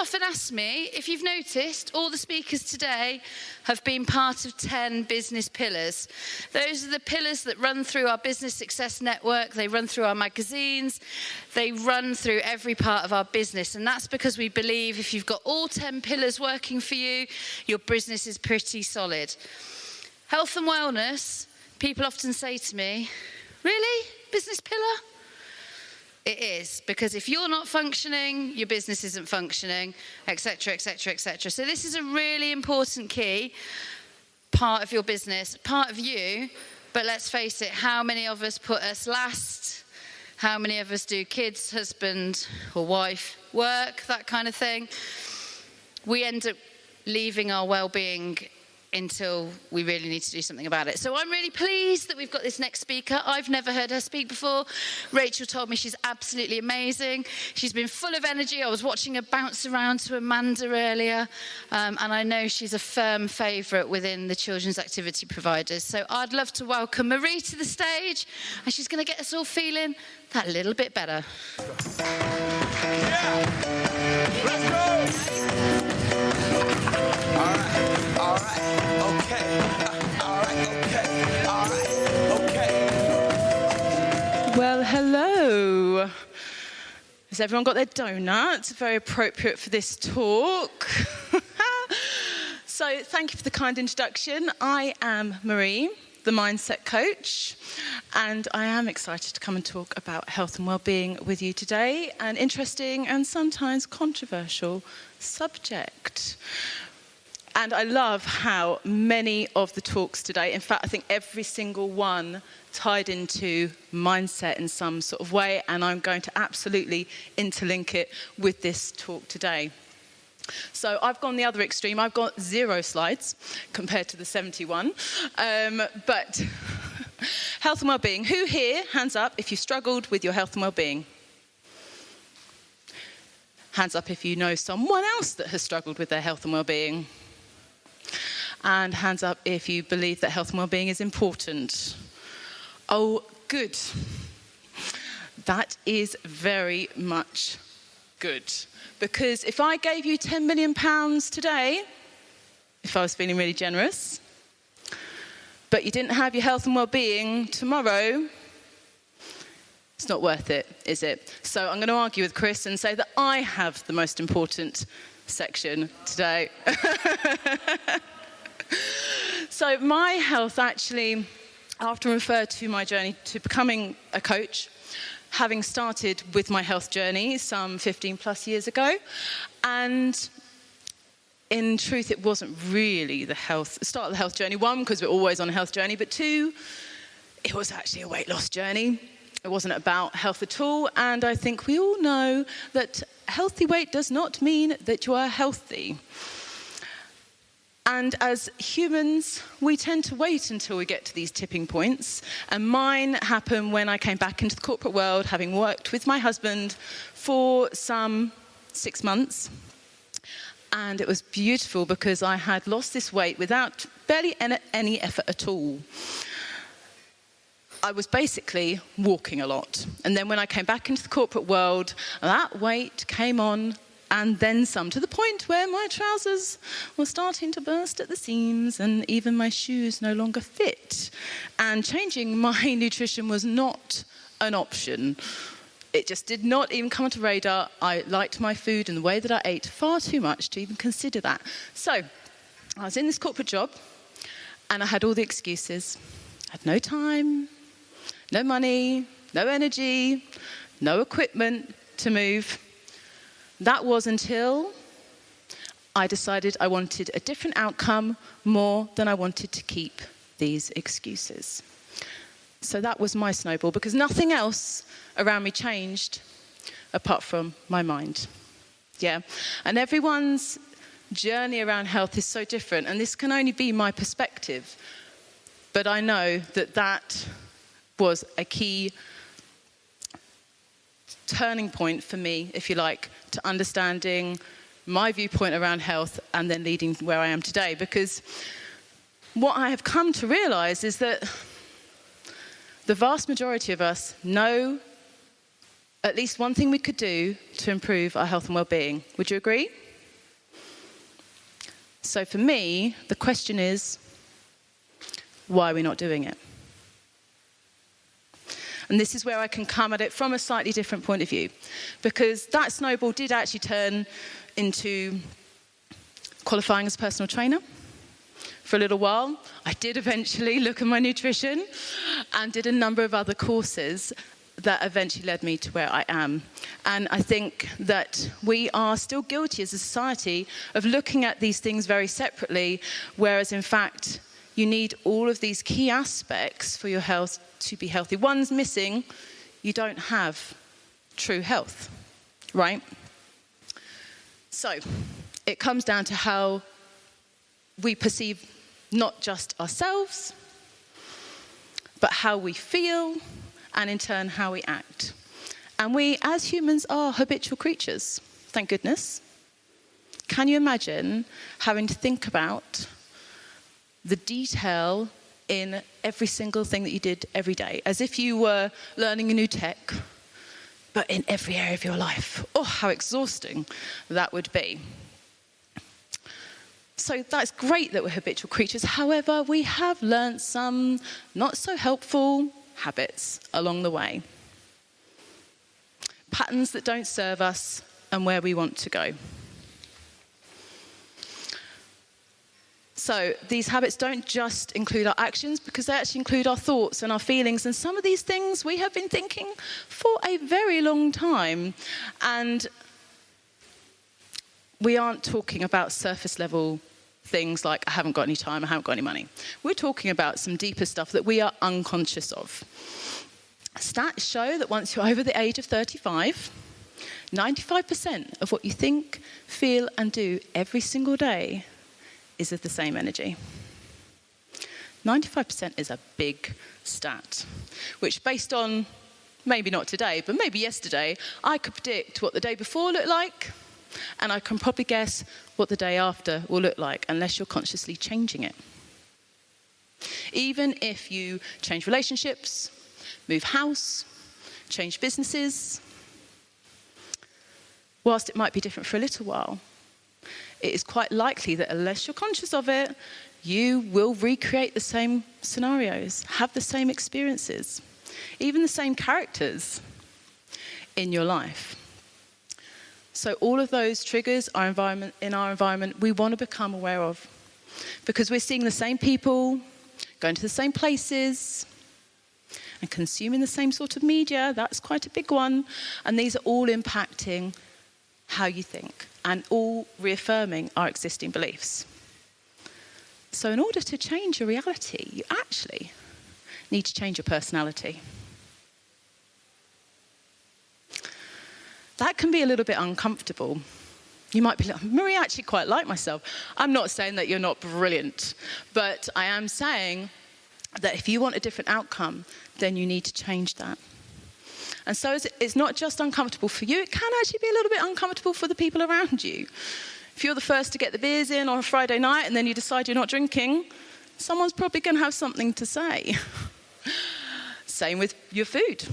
often asked me, if you've noticed, all the speakers today have been part of 10 business pillars. Those are the pillars that run through our business success network, they run through our magazines, they run through every part of our business. And that's because we believe if you've got all 10 pillars working for you, your business is pretty solid. Health and wellness, people often say to me, really? Business pillar? It is, because if you're not functioning, your business isn't functioning, etc., etc., etc. So this is a really important key part of your business, part of you, but let's face it, how many of us put us last? How many of us do kids, husband or wife, work, that kind of thing? We end up leaving our well-being until we really need to do something about it. So I'm really pleased that we've got this next speaker. I've never heard her speak before. Rachel told me she's absolutely amazing. She's been full of energy. I was watching her bounce around to Amanda earlier, and I know she's a firm favourite within the children's activity providers. So I'd love to welcome Marie to the stage, and she's going to get us all feeling that little bit better. Yeah! Let's go! All right, okay, okay. Well, hello. Has everyone got their donuts? Very appropriate for this talk. So thank you for the kind introduction. I am Marie, the mindset coach, and I am excited to come and talk about health and well-being with you today, an interesting and sometimes controversial subject. And I love how many of the talks today, in fact, I think every single one tied into mindset in some sort of way, and I'm going to absolutely interlink it with this talk today. So I've gone the other extreme. I've got 0 slides compared to the 71. But health and well-being. Who here, hands up, if you struggled with your health and well-being? Hands up if you know someone else that has struggled with their health and well-being. And hands up if you believe that health and well-being is important. Oh, good. That is very much good. Because if I gave you £10 million today, if I was feeling really generous, but you didn't have your health and well-being tomorrow, it's not worth it, is it? So I'm going to argue with Chris and say that I have the most important section today. So my health actually, I often refer to my journey to becoming a coach, having started with my health journey some 15 plus years ago. And in truth, it wasn't really the start of the health journey. 1, because we're always on a health journey, but 2, it was actually a weight loss journey. It wasn't about health at all. And I think we all know that healthy weight does not mean that you are healthy. And as humans, we tend to wait until we get to these tipping points. And mine happened when I came back into the corporate world, having worked with my husband for some 6 months. And it was beautiful because I had lost this weight without barely any effort at all. I was basically walking a lot. And then when I came back into the corporate world, that weight came on and then some, to the point where my trousers were starting to burst at the seams and even my shoes no longer fit. And changing my nutrition was not an option. It just did not even come onto radar. I liked my food and the way that I ate far too much to even consider that. So I was in this corporate job and I had all the excuses. I had no time, no money, no energy, no equipment to move. That was until I decided I wanted a different outcome more than I wanted to keep these excuses. So that was my snowball, because nothing else around me changed apart from my mind. Yeah. And everyone's journey around health is so different, and this can only be my perspective. But I know that that was a key turning point for me, if you like, to understanding my viewpoint around health and then leading where I am today. Because what I have come to realize is that the vast majority of us know at least one thing we could do to improve our health and well-being. Would you agree? So for me, the question is, why are we not doing it? And this is where I can come at it from a slightly different point of view, because that snowball did actually turn into qualifying as a personal trainer. For a little while, I did eventually look at my nutrition and did a number of other courses that eventually led me to where I am. And I think that we are still guilty as a society of looking at these things very separately, whereas in fact, you need all of these key aspects for your health to be healthy. One's missing, you don't have true health, right? So it comes down to how we perceive not just ourselves, but how we feel, and in turn, how we act. And we, as humans, are habitual creatures, thank goodness. Can you imagine having to think about the detail in every single thing that you did every day, as if you were learning a new tech, but in every area of your life? Oh, how exhausting that would be. So that's great that we're habitual creatures. However, we have learned some not so helpful habits along the way. Patterns that don't serve us and where we want to go. So these habits don't just include our actions, because they actually include our thoughts and our feelings. And some of these things we have been thinking for a very long time. And we aren't talking about surface level things like, I haven't got any time, I haven't got any money. We're talking about some deeper stuff that we are unconscious of. Stats show that once you're over the age of 35, 95% of what you think, feel, and do every single day is of the same energy. 95% is a big stat, which based on, maybe not today, but maybe yesterday, I could predict what the day before looked like, and I can probably guess what the day after will look like, unless you're consciously changing it. Even if you change relationships, move house, change businesses, whilst it might be different for a little while, it is quite likely that unless you're conscious of it, you will recreate the same scenarios, have the same experiences, even the same characters in your life. So all of those triggers in our environment, we want to become aware of, because we're seeing the same people, going to the same places, and consuming the same sort of media. That's quite a big one. And these are all impacting how you think, and all reaffirming our existing beliefs. So in order to change your reality, you actually need to change your personality. That can be a little bit uncomfortable. You might be like, Marie, I actually quite like myself. I'm not saying that you're not brilliant, but I am saying that if you want a different outcome, then you need to change that. And so it's not just uncomfortable for you, it can actually be a little bit uncomfortable for the people around you. If you're the first to get the beers in on a Friday night and then you decide you're not drinking, someone's probably going to have something to say. Same with your food.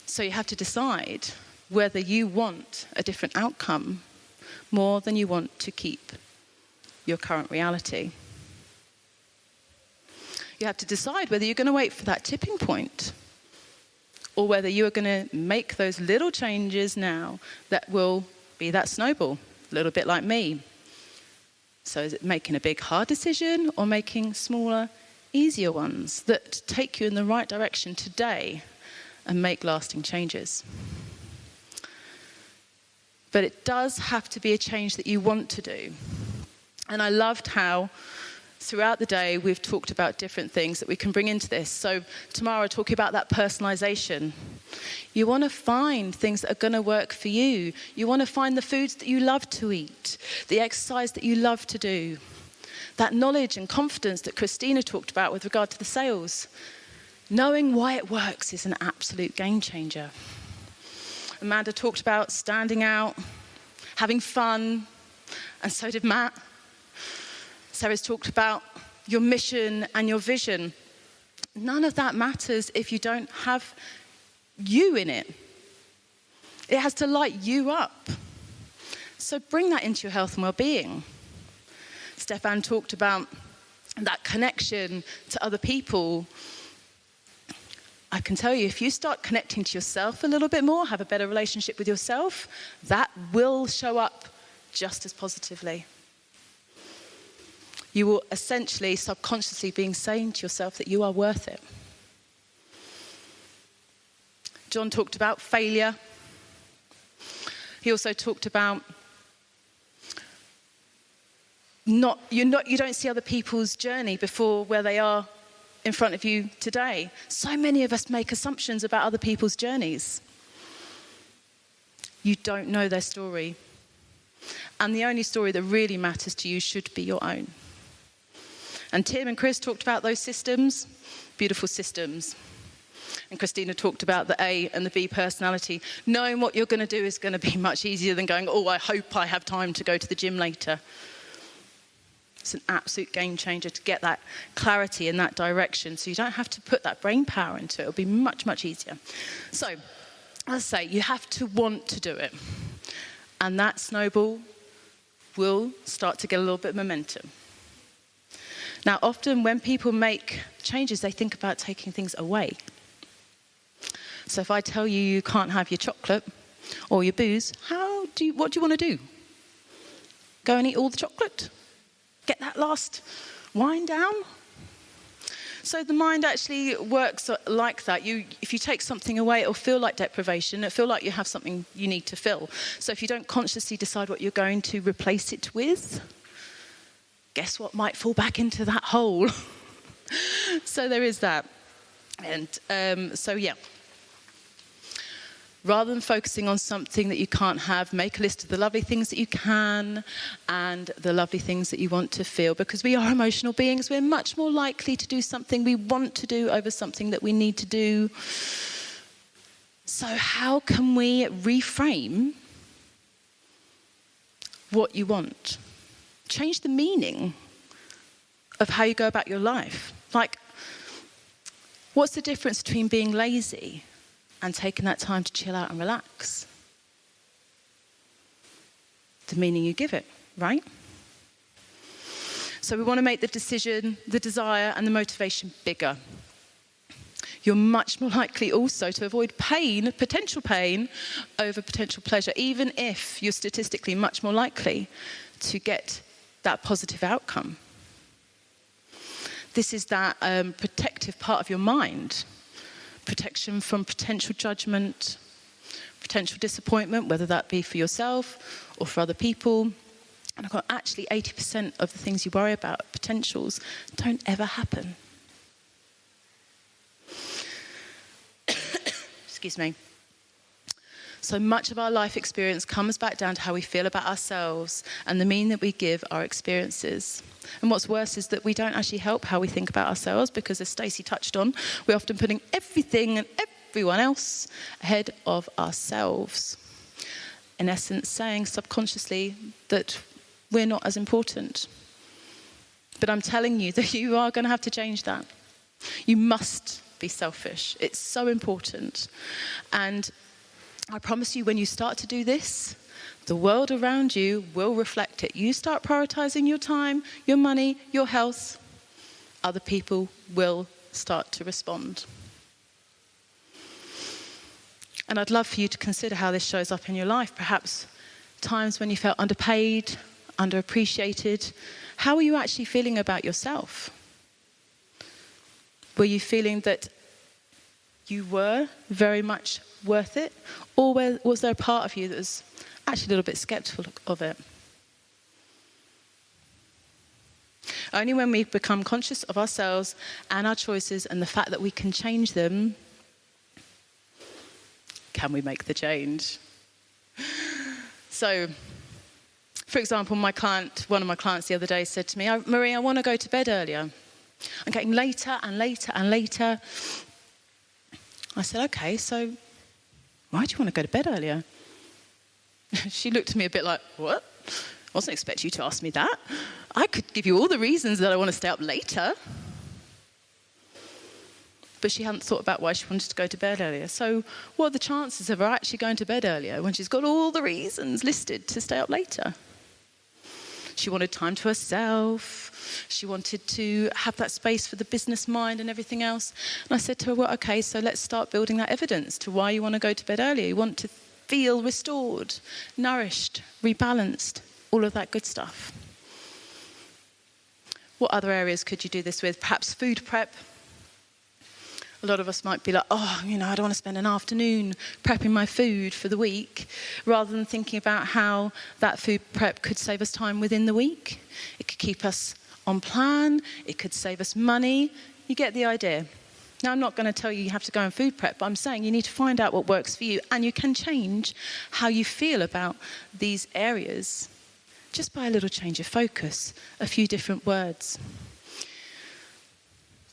So you have to decide whether you want a different outcome more than you want to keep your current reality. You have to decide whether you're going to wait for that tipping point, or whether you are going to make those little changes now that will be that snowball, a little bit like me. So is it making a big, hard decision, or making smaller, easier ones that take you in the right direction today and make lasting changes? But it does have to be a change that you want to do. And I loved how throughout the day we've talked about different things that we can bring into this. So tomorrow, talking about that personalization. You want to find things that are going to work for you. You want to find the foods that you love to eat, the exercise that you love to do, that knowledge and confidence that Christina talked about with regard to the sales. Knowing why it works is an absolute game changer. Amanda talked about standing out, having fun, and so did Matt. Sarah's talked about your mission and your vision. None of that matters if you don't have you in it. It has to light you up. So bring that into your health and well-being. Stefan talked about that connection to other people. I can tell you, if you start connecting to yourself a little bit more, have a better relationship with yourself, that will show up just as positively. You will essentially, subconsciously, being saying to yourself that you are worth it. John talked about failure. He also talked about you don't see other people's journey before where they are in front of you today. So many of us make assumptions about other people's journeys. You don't know their story. And the only story that really matters to you should be your own. And Tim and Chris talked about those systems, beautiful systems. And Christina talked about the A and the B personality. Knowing what you're going to do is going to be much easier than going, I hope I have time to go to the gym later. It's an absolute game changer to get that clarity in that direction, so you don't have to put that brain power into it. It'll be much, much easier. So, as I say, you have to want to do it. And that snowball will start to get a little bit of momentum. Now, often when people make changes, they think about taking things away. So if I tell you you can't have your chocolate or your booze, what do you want to do? Go and eat all the chocolate? Get that last wine down? So the mind actually works like that. If you take something away, it'll feel like deprivation. It'll feel like you have something you need to fill. So if you don't consciously decide what you're going to replace it with, guess what might fall back into that hole? So there is that. And rather than focusing on something that you can't have, make a list of the lovely things that you can and the lovely things that you want to feel. Because we are emotional beings, we're much more likely to do something we want to do over something that we need to do. So how can we reframe what you want? Change the meaning of how you go about your life. Like, what's the difference between being lazy and taking that time to chill out and relax? The meaning you give it, right? So we want to make the decision, the desire, and the motivation bigger. You're much more likely also to avoid pain, potential pain, over potential pleasure, even if you're statistically much more likely to get that positive outcome. This is that protective part of your mind. Protection from potential judgment, potential disappointment, whether that be for yourself or for other people. And I've got actually 80% of the things you worry about, potentials, don't ever happen. Excuse me. So much of our life experience comes back down to how we feel about ourselves and the meaning that we give our experiences. And what's worse is that we don't actually help how we think about ourselves, because as Stacey touched on, we're often putting everything and everyone else ahead of ourselves. In essence, saying subconsciously that we're not as important. But I'm telling you that you are going to have to change that. You must be selfish. It's so important. And I promise you, when you start to do this, the world around you will reflect it. You start prioritizing your time, your money, your health, other people will start to respond. And I'd love for you to consider how this shows up in your life. Perhaps times when you felt underpaid, underappreciated. How are you actually feeling about yourself? Were you feeling that you were very much worth it? Or was there a part of you that was actually a little bit skeptical of it? Only when we become conscious of ourselves and our choices and the fact that we can change them, can we make the change. So, for example, one of my clients the other day said to me, Marie, I want to go to bed earlier. I'm getting later and later and later. I said, okay, so why do you want to go to bed earlier? She looked at me a bit like, what? I wasn't expecting you to ask me that. I could give you all the reasons that I want to stay up later. but she hadn't thought about why she wanted to go to bed earlier. So what are the chances of her actually going to bed earlier when she's got all the reasons listed to stay up later? She wanted time to herself. She wanted to have that space for the business mind and everything else. And I said to her, well, okay, so let's start building that evidence to why you want to go to bed earlier. You want to feel restored, nourished, rebalanced, all of that good stuff. What other areas could you do this with? Perhaps food prep. A lot of us might be like, I don't want to spend an afternoon prepping my food for the week, rather than thinking about how that food prep could save us time within the week. It could keep us on plan. It could save us money. You get the idea. Now, I'm not going to tell you have to go and food prep, but I'm saying you need to find out what works for you, and you can change how you feel about these areas just by a little change of focus, a few different words.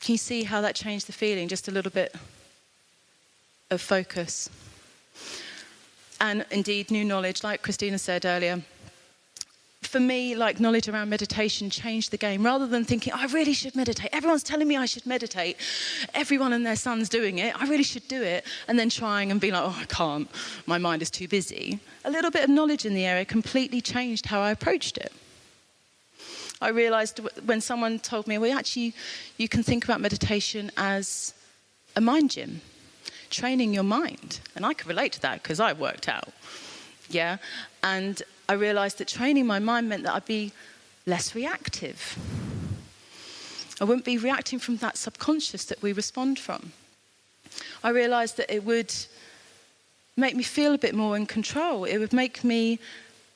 Can you see how that changed the feeling? Just a little bit of focus. And indeed, new knowledge, like Christina said earlier. For me, like knowledge around meditation changed the game. Rather than thinking, I really should meditate. Everyone's telling me I should meditate. Everyone and their son's doing it. I really should do it. And then trying and being like, I can't. My mind is too busy. A little bit of knowledge in the area completely changed how I approached it. I realised when someone told me, well, actually, you can think about meditation as a mind gym, training your mind. And I could relate to that because I worked out. Yeah. And I realised that training my mind meant that I'd be less reactive. I wouldn't be reacting from that subconscious that we respond from. I realised that it would make me feel a bit more in control. It would make me,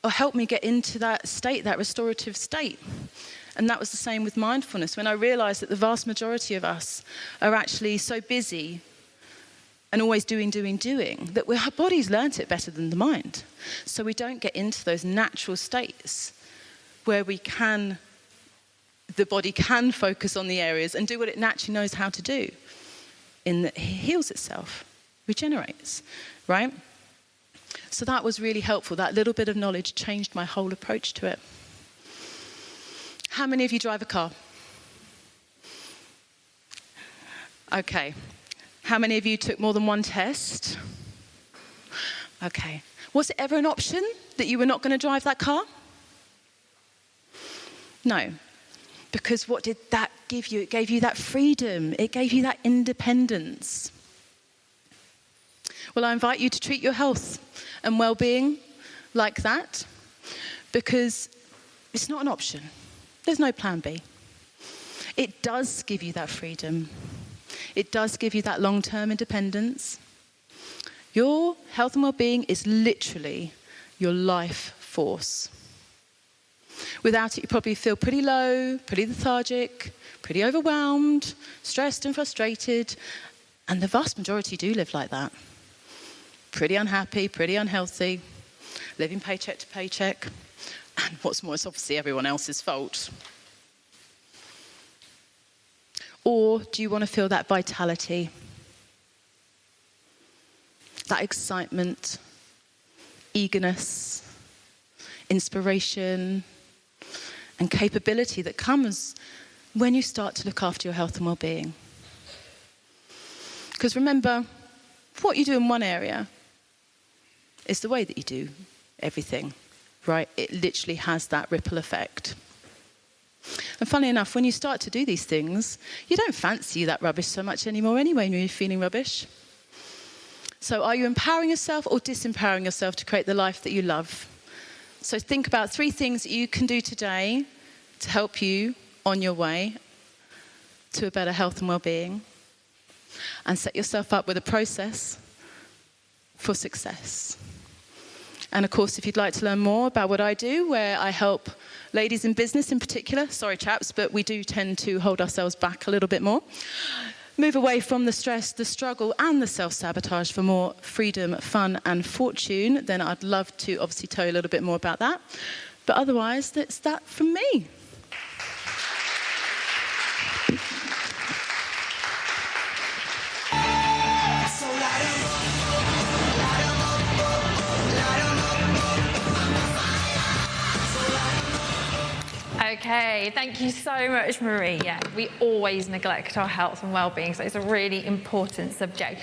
or help me get into that state, that restorative state. And that was the same with mindfulness. When I realised that the vast majority of us are actually so busy and always doing, that our bodies learnt it better than the mind. So we don't get into those natural states where the body can focus on the areas and do what it naturally knows how to do. It heals itself, regenerates, right? So that was really helpful. That little bit of knowledge changed my whole approach to it. How many of you drive a car? Okay. How many of you took more than one test? Okay. Was it ever an option that you were not going to drive that car? No. Because what did that give you? It gave you that freedom. It gave you that independence. Well, I invite you to treat your health and well-being like that, because it's not an option. There's no plan B. It does give you that freedom. It does give you that long-term independence. Your health and well-being is literally your life force. Without it, you probably feel pretty low, pretty lethargic, pretty overwhelmed, stressed and frustrated. And the vast majority do live like that. Pretty unhappy, pretty unhealthy, living paycheck to paycheck. And what's more, it's obviously everyone else's fault. Or do you want to feel that vitality, that excitement, eagerness, inspiration, and capability that comes when you start to look after your health and well-being? Because remember, what you do in one area is the way that you do everything, right? It literally has that ripple effect. And funnily enough, when you start to do these things, you don't fancy that rubbish so much anymore anyway when you're feeling rubbish. So are you empowering yourself or disempowering yourself to create the life that you love? So think about 3 things that you can do today to help you on your way to a better health and well-being, and set yourself up with a process for success. And of course, if you'd like to learn more about what I do, where I help ladies in business in particular, sorry chaps, but we do tend to hold ourselves back a little bit more, move away from the stress, the struggle, and the self-sabotage for more freedom, fun, and fortune, then I'd love to obviously tell you a little bit more about that. But otherwise, that's that from me. Okay, thank you so much, Marie. Yeah, we always neglect our health and well-being, so it's a really important subject.